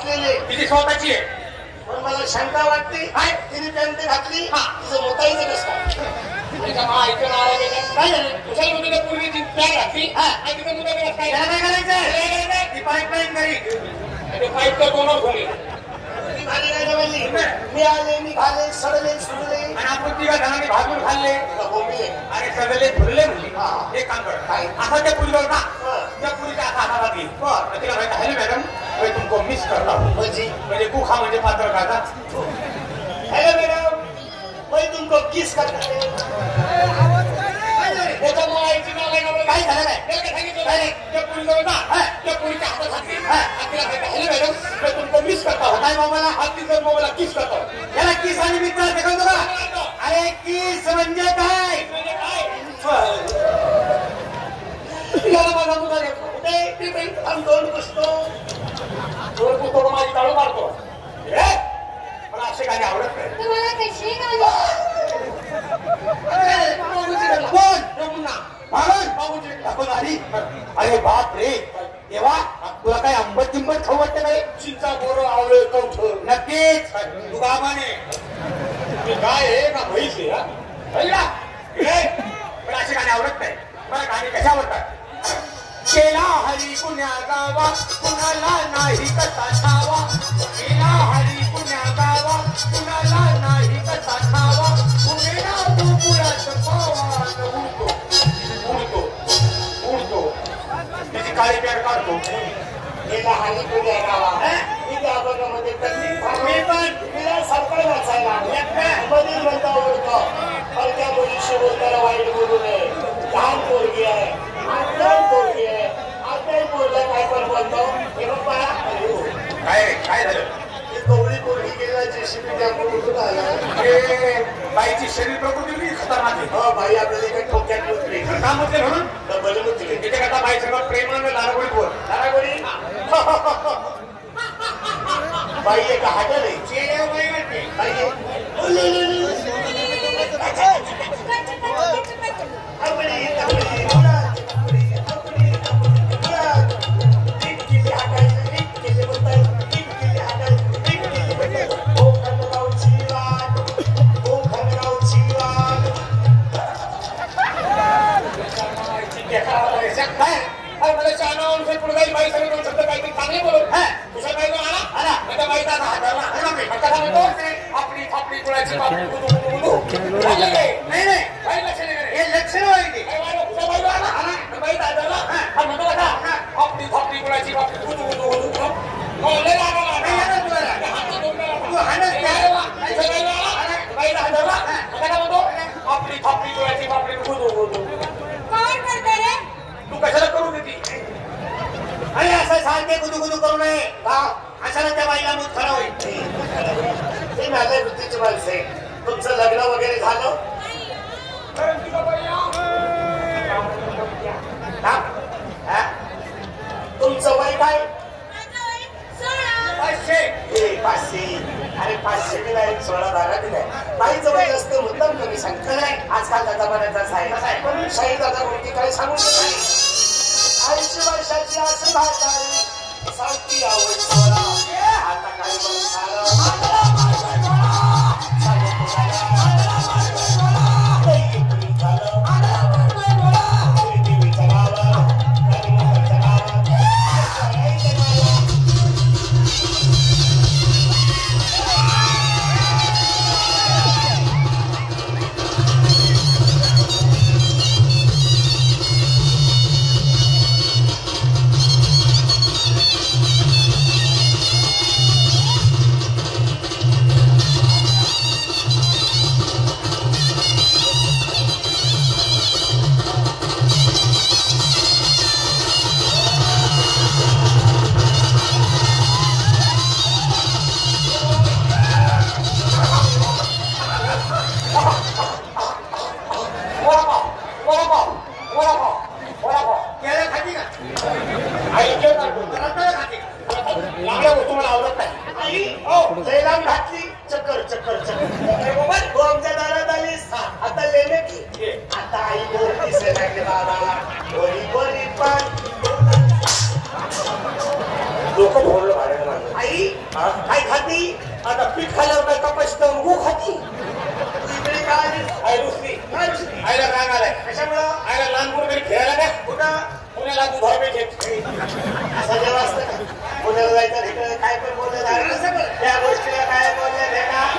घातलेली तिची स्वतःची आहे. पण मला शंका वाटते तिने पॅन्ट घातली तिचं मोताईचं कसं तुझ्या माईचं नाव आहे काय झालं तुझ्या मुलीला पूर्वीची पॅन्ट घातली आणि तिथं मुलं काय करायचं ती पाईपलाईन करी ते पाईप तर दोनच घोली मी आले निघाले सडले सुरले आणि आपण तिघा जणांनी भाजून खाल्ले आणि सगळे फुलले म्हणले एक काम कर असा त्या पुरीवर ना त्या पुरीच्या हातात घे तिला माहिती आहे मॅडम मैं तुमको मिस करता हूँ म्हणजे कुखा म्हणजे पात्र खाता हॅलो मॅडम मैं तुमको किस करता त्याच्यामुळे आईची नाव आहे काय झालं काय सांगितलं त्या पुरीजवळ ना त्या पुरीच्या हातात घातली तिला माहिती आहे मॅडम मैं तुमको मिस करता हूँ काय मोबाईलला हात दिसत मोबाईलला किस करतो याला किस आणि मिस दाखवतो का अरे किस म्हणजे काय याला माझा मुलगा घेतो हम दोन पुसतो थोडं माझी टाळू मारतो मला असे गाणे आवडत नाही तुम्हाला कशी अरे बाप रे तेव्हा तुला काय आंबट चिंबट खाऊ वाटतं नाही चिंचा बोरं आवळे कवठ नक्कीच तू बाबाने काय आहे का म्हैस आहे पण असे गाणे आवडत नाही मला गाणे कशा आवडतात केला हरी पुण्या गावा कुणाला नाही कसा छावा केला हरी पुण्या गावा कुणाला नाही कसा छावा पुण्याला गोपुरात पावा उडतो उडतो उडतो त्याची काळी पॅड काढतो गेला हानी पुण्या गावा मी त्या भागामध्ये मी पण तिला सरकार वाचायला मध्ये म्हणता ओळखतो पण त्या मुलीशी बोलताना वाईट बोलू नये लहान पोरगी आहे आजकाल पोरगी आहे आजकाल पोरला काय पण बोलतो हे बाबा काय झालं कवळी पोरगी गेला जेसीबी त्याकडून आला बाईची शरीर प्रकृती खतरनाक आहे हो बाई आपल्याला एका ठोक्यात मुतली का मुतले म्हणून डबल मुतली त्याच्याकरता बाई सगळं प्रेमानं लारागोळी बोल लारागोळी बाई एका हातात आहे चेहऱ्यावर बाई वाटते मला चालवून पुढे जाईल बाई सगळं शब्द काहीतरी चांगले बोलून तुझ्या बाई आला त्या बाईचा हाताला आपली थापडी कुणाची नाही काही लक्ष नाही हे लक्षण व्हायचे तुझ्या बाई आला बाई दादाला म्हणतो का आपली थापडी कुणाची बाई दादाला म्हणतो आपली थापडी कुणाची बापडी तू कशाला करू देती आणि असं सारखे गुदू करू नये अशाला त्या बाईला मूत खरा होईल ते माझ्या वृत्तीची माणसे तुमचं लग्न वगैरे झालं तुमचं वय काय 500 अरे 500 दिलाय 16 दिलाय बाईचं वय असतं मुद्दाम कमी सांगतं नाही आजकालचा जमान्याचा आहे पण शाही दादा गोष्टी काय सांगू शकत 80 वर्षाची असं म्हातारी सांगती आवड सोळा आता काय लोक ढोल भाड्याला आई काय खाती आता पीठ खाल्यावर काय कपाशी तर गो खाती आईला काय आलाय कशामुळं आईला लहानपूर घरी खेळायला काय कुठं पुण्याला दुधार भेटेल असं जेव्हा असतं का पुण्याला जायचं तिकडे काय पण बोललं त्या गोष्टीला काय बोलले ना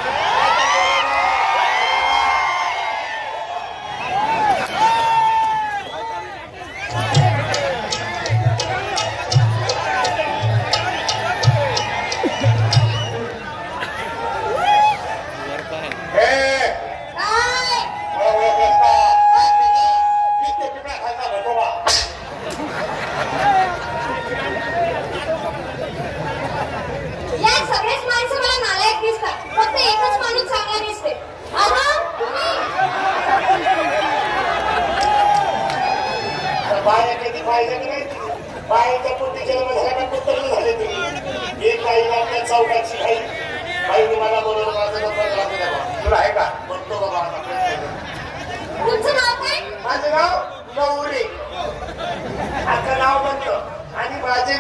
बाया कधी पाहिजे की नाही बायाच्या पुढे जन्म पुत्र झाले तुम्ही एक काही आपल्या चौकाची काही बाईने मला बोलवलं माझं नंबर तुला आहे का म्हणतो बाबा तुमचं नाव काय माझं नाव गौरी आता नाव म्हणतं आणि माझे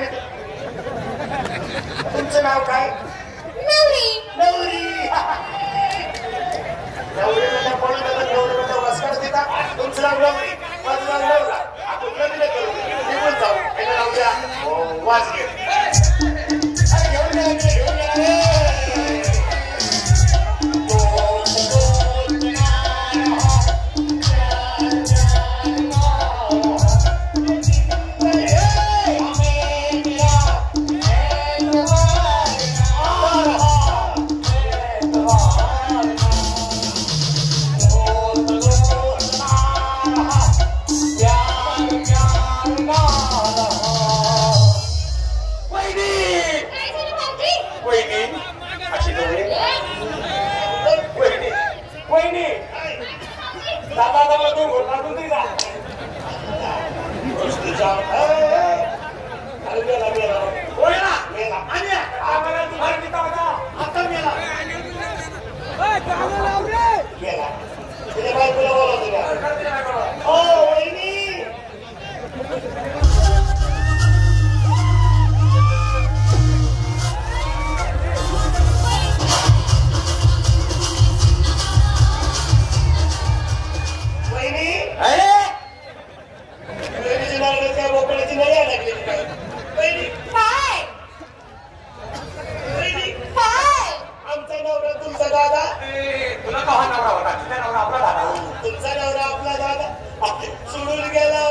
तुमचं नाव काय नवरी गौरी गौरी म्हणजे कोणी गौरी म्हणजे वस्कर देता तुमचं नाव गौरी माझं नाव गौरा आपण लग्न करू निघून जाऊ याला नाव द्या वाच घे घेऊन तुमचा नवरा आपला दादा सोडून गेला